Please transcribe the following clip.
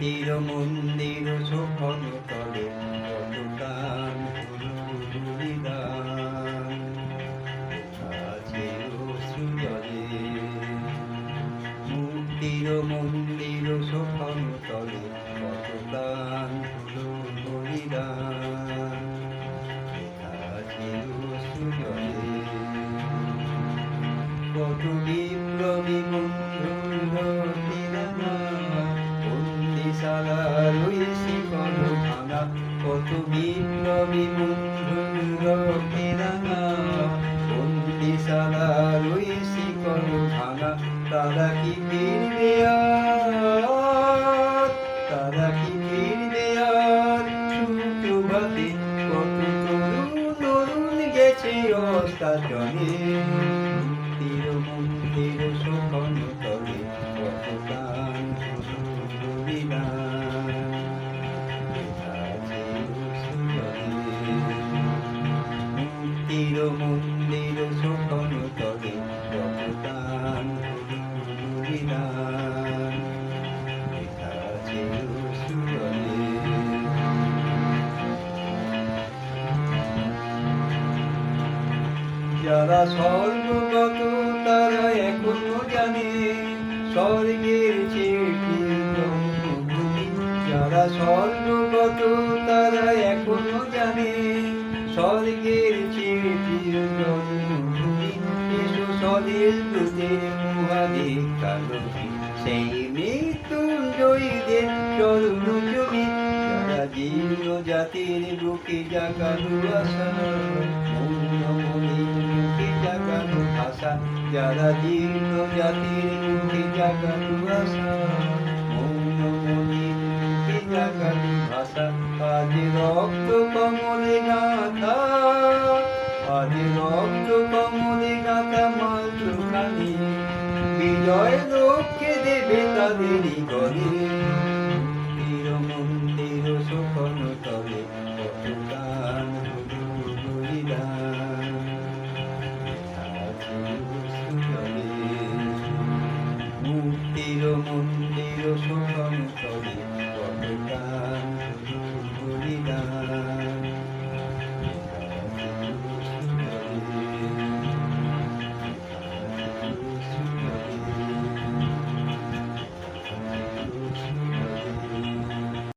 মুক্তির মন্দির শোভন তলে কত গান বলিদান আছে অশ্রু জলে। মুক্তির মন্দির শোভন তলে কত গান বলিদান আছে অশ্রু জলে। কত বিপ্লবী বন্ধুর বন্দিশালার ওই শিকল ভাঙা, কত বিপ্লবী বন্ধুর বন্দিশালার ওই শিকল ভাঙা। তারা কি ফিরবে আর, তারা কি ফিরবে আর সুপ্রভাতে? কত তরুণ তরুণ গেছে অস্তাচলে। মুক্তির মন্দির শোভন তলে কত গান বলিদান আছে অশ্রু জলে। মুক্তির মন্দির শোভন তলে কত গান বলিদান আছে অশ্রু জলে। যারা স্বর্গগত তারা এখনো জানে স্বর্গের চিঠি জন্মভূমি। যারা স্বর্গগত তারা এখনো জানে স্বর্গের চিঠি জন্মভূমি। এসো স্বদেশ দূতের মহাদেখালোকে সেই মৃত্যুঞ্জয়ীদের চরণ জমি। যারা জীর্ণ জাতির বুকে জাগানো আশা, জাগানো ভাষা। যারা জীর্ণ জাতির মুখে জাগানো আশা, মৌনমণির মুখে জাগানো ভাষা। আজ রক্ত কমলে গাথা